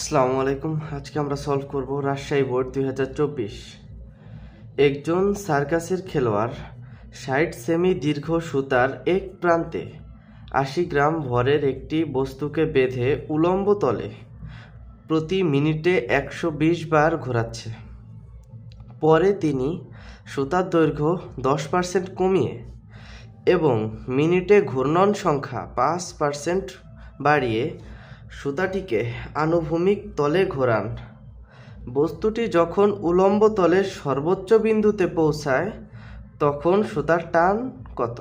আসসালামু আলাইকুম। আজকে আমরা সলভ করব রাজশাহী বোর্ড 2024। একজন সার্কাসের খেলোয়াড় 60 সেমি দীর্ঘ সুতার এক প্রান্তে 80 গ্রাম ভরের একটি বস্তুকে বেঁধে উলম্ব তলে প্রতি মিনিটে 120 বার ঘোরাচ্ছে। পরে তিনি সুতার দৈর্ঘ্য 10% কমিয়ে এবং মিনিটে ঘূর্ণন সংখ্যা 5% বাড়িয়ে সুতাটিকে আনুভূমিক তলে ঘোরান। বস্তুটি যখন উলম্ব তলের সর্বোচ্চ বিন্দুতে পৌঁছায় তখন সুতার টান কত?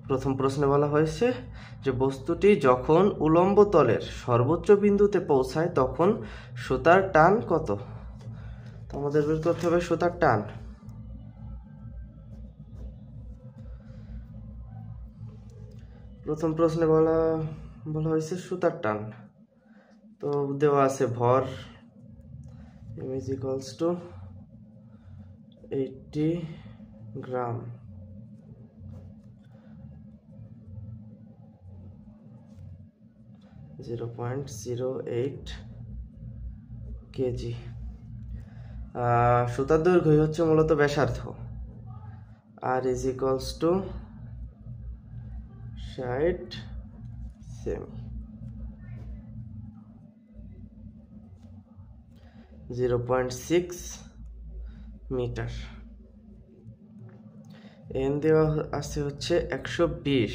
প্রথম প্রশ্নে বলা হয়েছে যে বস্তুটি যখন উলম্ব তলের সর্বোচ্চ বিন্দুতে পৌঁছায় তখন সুতার টান কত। তো আমাদের বের করতে হবে সুতার টান। প্রথম প্রশ্নে বলা হয়েছে সুতার টান। তো দেওয়া আছে ভর m is equals to 80 gram, (0.08 KG. সুতার দৈর্ঘ্য হচ্ছে মূলত ব্যাসার্ধ। r is equals to 60 সেমি, 0.6 মিটার। এন দেওয়া আছে হচ্ছে 120,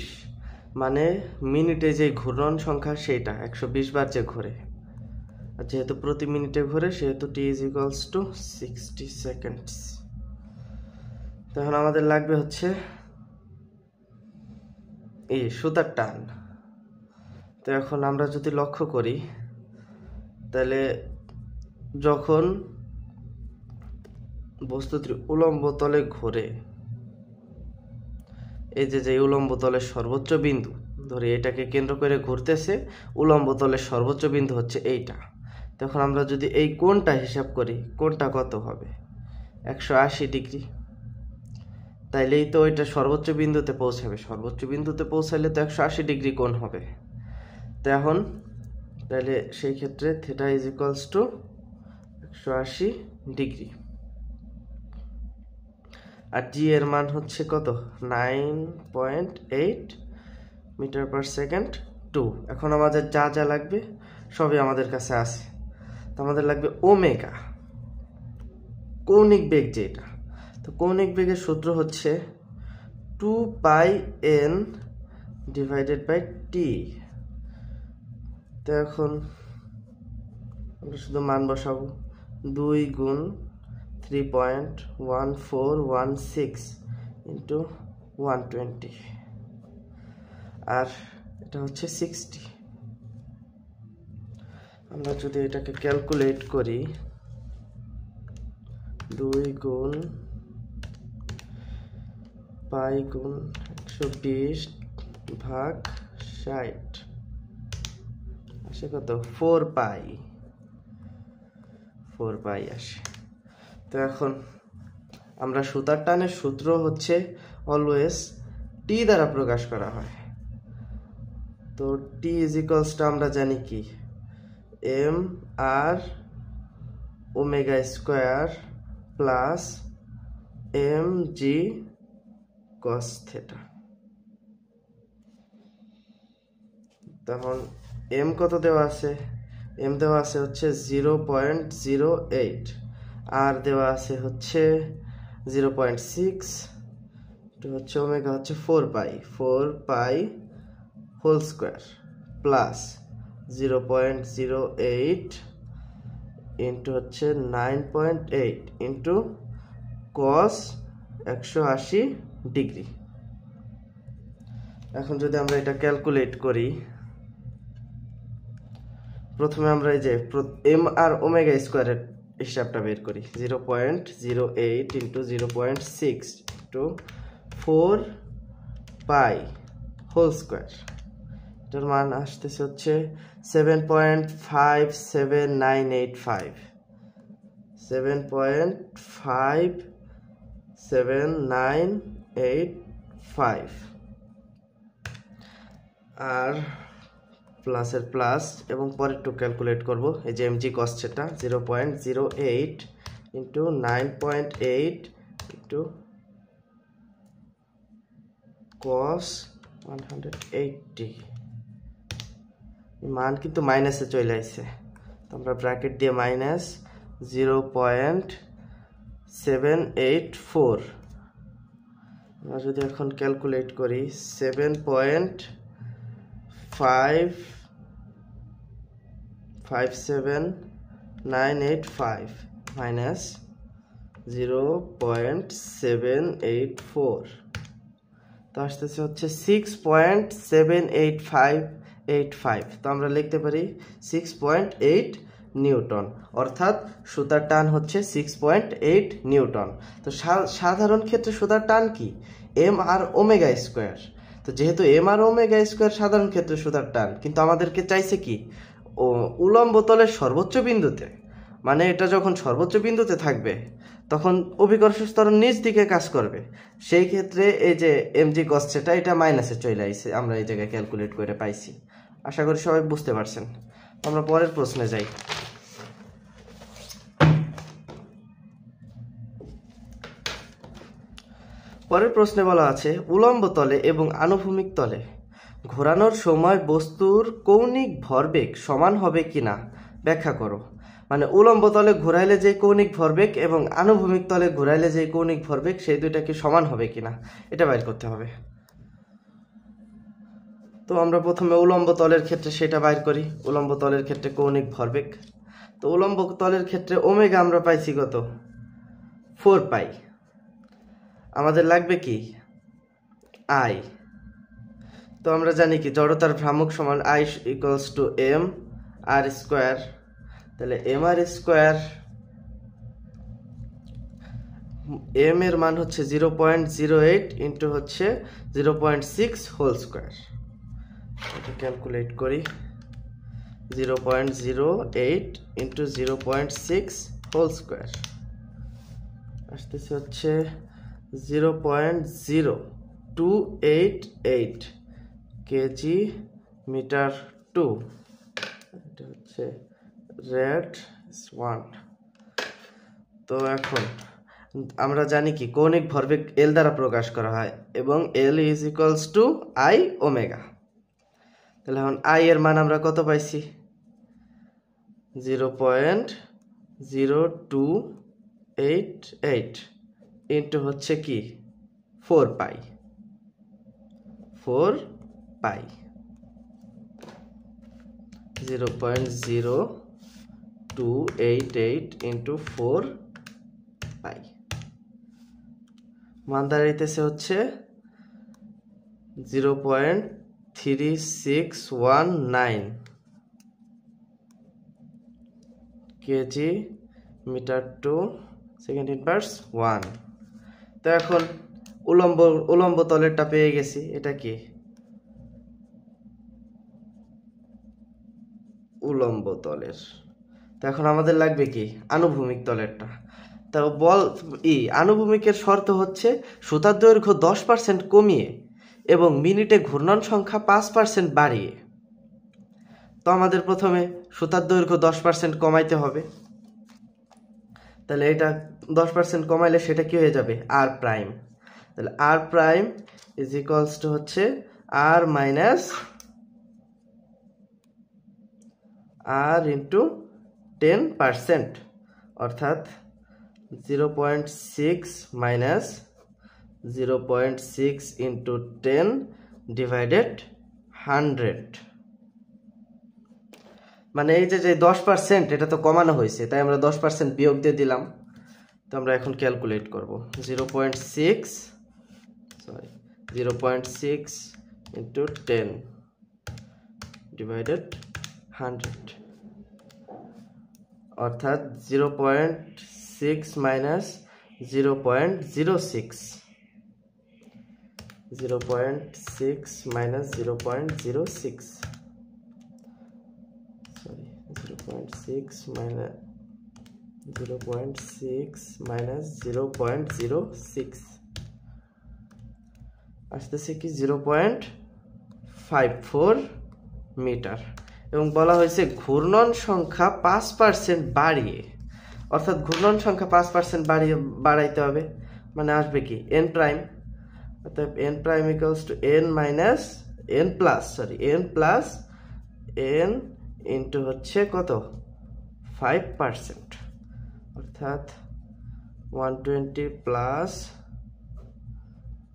মানে মিনিটে যে ঘূর্ণন সংখ্যা সেটা 120 বার যে ঘোরে, আর যেহেতু প্রতি মিনিটে ঘোরে সেহেতু টি ইজ ইকুয়ালস টু 60 সেকেন্ডস। তখন আমাদের লাগবে হচ্ছে এই সুতার টান। তো এখন আমরা যদি লক্ষ্য করি তাহলে যখন বস্তুটি উলম্ব তলে ঘোরে, এই যে উলম্ব তলের সর্বোচ্চ বিন্দু ধরে এটাকে কেন্দ্র করে ঘুরতেছে, উলম্ব তলের সর্বোচ্চ বিন্দু হচ্ছে এইটা। তখন আমরা যদি এই কোণটা হিসাব করি, কোণটা কত হবে? 180 ডিগ্রি। তাইলেই তো ওইটা সর্বোচ্চ বিন্দুতে পৌঁছাবে, সর্বোচ্চ বিন্দুতে পৌঁছালে তো 180 ডিগ্রি কোণ হবে। তো এখন তাহলে সেই ক্ষেত্রে theta is equals to 180 degree. আর জি এর মান হচ্ছে কত? 9.8 মিটার পার সেকেন্ড 2। এখন আমাদের যা যা লাগবে সবই আমাদের কাছে আছে। তো আমাদের লাগবে ওমেগা, কৌণিক বেগ যেটা। তো কৌণিক বেগের সূত্র হচ্ছে 2πn ডিভাইডেড বাই টি। তো এখন আমরা শুধু মান বসাবো, 2 গুণ 3.1416 ইন্টু 120, আর এটা হচ্ছে 60। আমরা যদি এটাকে ক্যালকুলেট করি, 2 গুণ পাই গুণ 120 ভাগ 60 আসে কত? 4 পাই আসে। তো এখন আমরা সুতার টানের সূত্র হচ্ছে অলওয়েজ টি দ্বারা প্রকাশ করা হয়। তো টি ইজ ইকুয়ালস টু আমরা জানি কি, M R omega square plus M G cos theta. তখন এম কত দেওয়া আছে? এম দেওয়া আছে হচ্ছে 0.08, আর দেওয়া আছে হচ্ছে 0.6, হচ্ছে ওমেগা হচ্ছে 4 pi whole square plus 0.08 into হচ্ছে 9.8 ইন্টু কস 180 ডিগ্রি। এখন যদি আমরা এটা ক্যালকুলেট করি, প্রথমে আমরা এই যে এম আর ওমেগা স্কোয়ারের হিসাবটা বের করি। 0.08 into 0.6 into 4 pi whole square, এটার মান আসতেছে হচ্ছে 7.5795, 7.5795। আর প্লাসের প্লাস এবং পরেরটু ক্যালকুলেট করব। এই যে mg cos সেটা 0.08 ইন্টু 9.8 ইন্টু cos 180, মান কিন্তু মাইনাসে চলে আসছে, তো আমরা ব্র্যাকেট দিয়ে মাইনাস 0.784, আমরা যদি এখন ক্যালকুলেট করি 7.57985 মাইনাস 0.784, তো আসতেছে হচ্ছে 6.78585, তো আমরা লিখতে পারি 6.8 নিউটন, অর্থাৎ সুতার টান হচ্ছে 6.8 নিউটন। তো সাধারণ ক্ষেত্রে সুতার টান কি? M R omega square. তো যেহেতু এম আর ওমেগা স্কোয়ার সাধারণ ক্ষেত্রে সুতার টান, কিন্তু আমাদেরকে চাইছে কি উলম্ব তলের সর্বোচ্চ বিন্দুতে, মানে এটা যখন সর্বোচ্চ বিন্দুতে থাকবে তখন অভিকর্ষ ত্বরণ নিচ দিকে কাজ করবে, সেই ক্ষেত্রে এই যে mg cos সেটা এটা মাইনাসে চলে আইছে, আমরা এই জায়গায় ক্যালকুলেট করে পাইছি। আশা করি সবাই বুঝতে পারছেন। আমরা পরের প্রশ্নে যাই। পরের প্রশ্নে বলা আছে উলম্ব তলে এবং আনুভূমিক তলে ঘোরানোর সময় বস্তুর কৌণিক ভরবেগ সমান হবে কিনা ব্যাখ্যা করো। মানে উলম্ব তলে ঘোরাইলে যে কৌণিক ভরবেগ এবং আনুভূমিক তলে ঘোরাইলে যে কৌণিক ভরবেগ সেই দুইটা কি সমান হবে কিনা এটা বাইর করতে হবে। তো আমরা প্রথমে উলম্ব তলের ক্ষেত্রে সেটা বাইর করি। উলম্ব তলের ক্ষেত্রে কৌণিক ভরবেগ, তো উলম্ব তলের ক্ষেত্রে ওমেগা আমরা পাইছি কত 4 পাই, আমাদের লাগবে কি আই। তো আমরা জানি কি জড়তার ভ্রামক সমান I equals to M R square, তাহলে এম আর স্কোয়ার, এম এর মান হচ্ছে 0.08 ইন্টু হচ্ছে 0.6 হোল স্কোয়ার, এটা ক্যালকুলেট করি 0.08 ইন্টু 0.6 হোল স্কোয়ার আসতেছে হচ্ছে 0.0288 কেজি মিটার 2, এটা হচ্ছে রেড 1। তো এখন আমরা জানি কি কৌণিক ভরবেগ এল দ্বারা প্রকাশ করা হয় এবং এল is equals two I omega. তাহলে এখন আই এর মান আমরা কত পাইছি 0.0288 ইন্টু হচ্ছে কি 4 পাই 0.0288 ইন্টু 4 পাই, মান দাঁড়াইতেছে হচ্ছে 0.3619 কেজি মিটার 2 সেকেন্ড ইনভার্স 1। তো এখন উলম্ব তলেরটা পেয়ে গেছি, এটা কি উলম্ব তলের। তো এখন আমাদের লাগবে কি আনুভূমিক তলেরটা। তো আনুভূমিকের শর্ত হচ্ছে সুতার দৈর্ঘ্য 10% কমিয়ে এবং মিনিটে ঘূর্ণন সংখ্যা 5% বাড়িয়ে। তো আমাদের প্রথমে সুতার দৈর্ঘ্য 10% কমাইতে হবে, তাহলে এটা 10% কমাইলে সেটা কি হয়ে যাবে আর প্রাইম, তাহলে আর প্রাইম ইজ ইকুয়ালস টু হচ্ছে আর মাইনাস আর ইন্টু 10%, অর্থাৎ 0.6 মাইনাস 0.6 ইন্টু 10 ডিভাইডেড 100, মানে এই যে 10% এটা তো কমানো হয়েছে, তাই আমরা 10% বিয়োগ দিয়ে দিলাম। তো আমরা এখন ক্যালকুলেট করব 0.6 ইন্টু 10 ডিভাইডেড 100, অর্থাৎ 0.6 মাইনাস 0.06 মাইনাস 0.06 আসতেছে কি 0.54 মিটার, এবং বলা হয়েছে ঘূর্ণন সংখ্যা 5% বাড়িয়ে, অর্থাৎ ঘূর্ণন সংখ্যা 5% বাড়াইতে হবে, মানে আসবে কি n প্রাইম, অর্থাৎ n prime equals to n plus n into হচ্ছে কত 5%, অর্থাৎ 120 প্লাস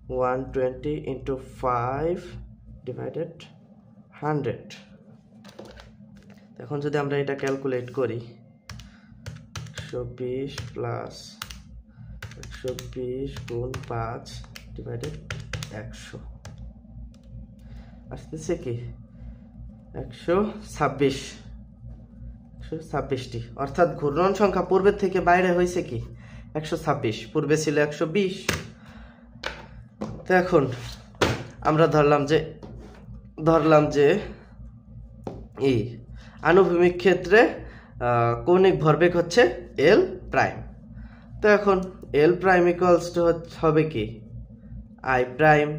120 ইন্টু 5 ডিভাইডেড 100। এখন যদি আমরা এটা ক্যালকুলেট করি, 120 প্লাস 120 গুণ 5 ডিভাইডেড 100 আসতেছে কি 126টি, অর্থাৎ ঘূর্ণন সংখ্যা পূর্বের থেকে বাইরে হয়েছে কি 126, পূর্বে ছিল 120। তো এখন আমরা ধরলাম যে এই আনুভূমিক ক্ষেত্রে কৌণিক ভরবেগ হচ্ছে এল প্রাইম। তো এখন এল প্রাইম ইকুয়ালস টু হবে কি আই প্রাইম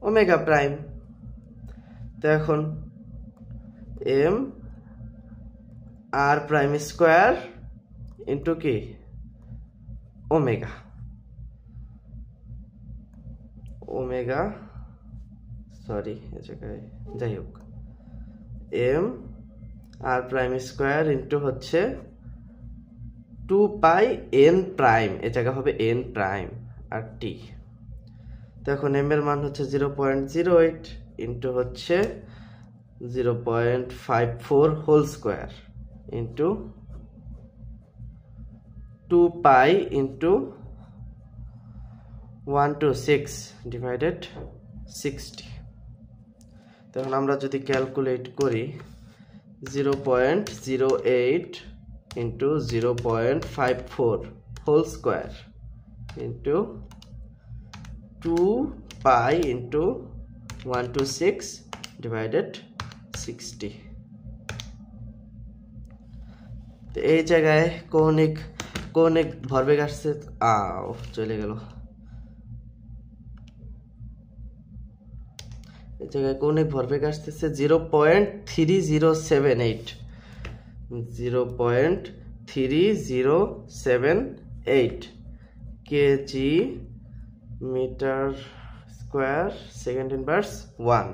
ওমেগা প্রাইম। তো এখন M R prime square into কি ওমেগা সরি এ জায়গায় যাই হোক, M R prime square into হচ্ছে 2 পাই এন প্রাইম, এ জায়গা হবে এন প্রাইম আর টি। তো এখন এম এর মান হচ্ছে 0.08 ইন্টু হচ্ছে 0.54 whole square into 2 pi into 126 divided 60। তখন আমরা যদি ক্যালকুলেট করি 0.08 into 0.54 whole square into 2 pi into 126 divided 60। তো এই জায়গায় কৌণিক ভরবেগ আসছে, চলে গেল, এই জায়গায় কৌণিক ভরবেগ আসতেছে 0.3078 kg metre square second inverse 1।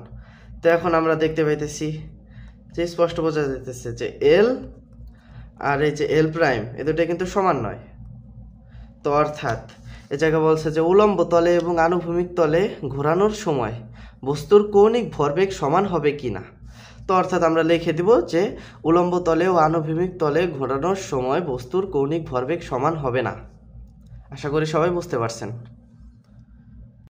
তো এখন আমরা দেখতে পাইতেছি যে স্পষ্ট বোঝা যাইতেছে যে এল আর এই যে এল প্রাইম এ দুটো কিন্তু সমান নয়। তো অর্থাৎ এ জায়গা বলছে যে উলম্ব তলে এবং আনুভূমিক তলে ঘোরানোর সময় বস্তুর কৌণিক ভরবেগ সমান হবে কিনা। তো অর্থাৎ আমরা লিখে দিব যে উলম্ব তলে ও আনুভূমিক তলে ঘোরানোর সময় বস্তুর কৌণিক ভরবেগ সমান হবে না। আশা করি সবাই বুঝতে পারছেন।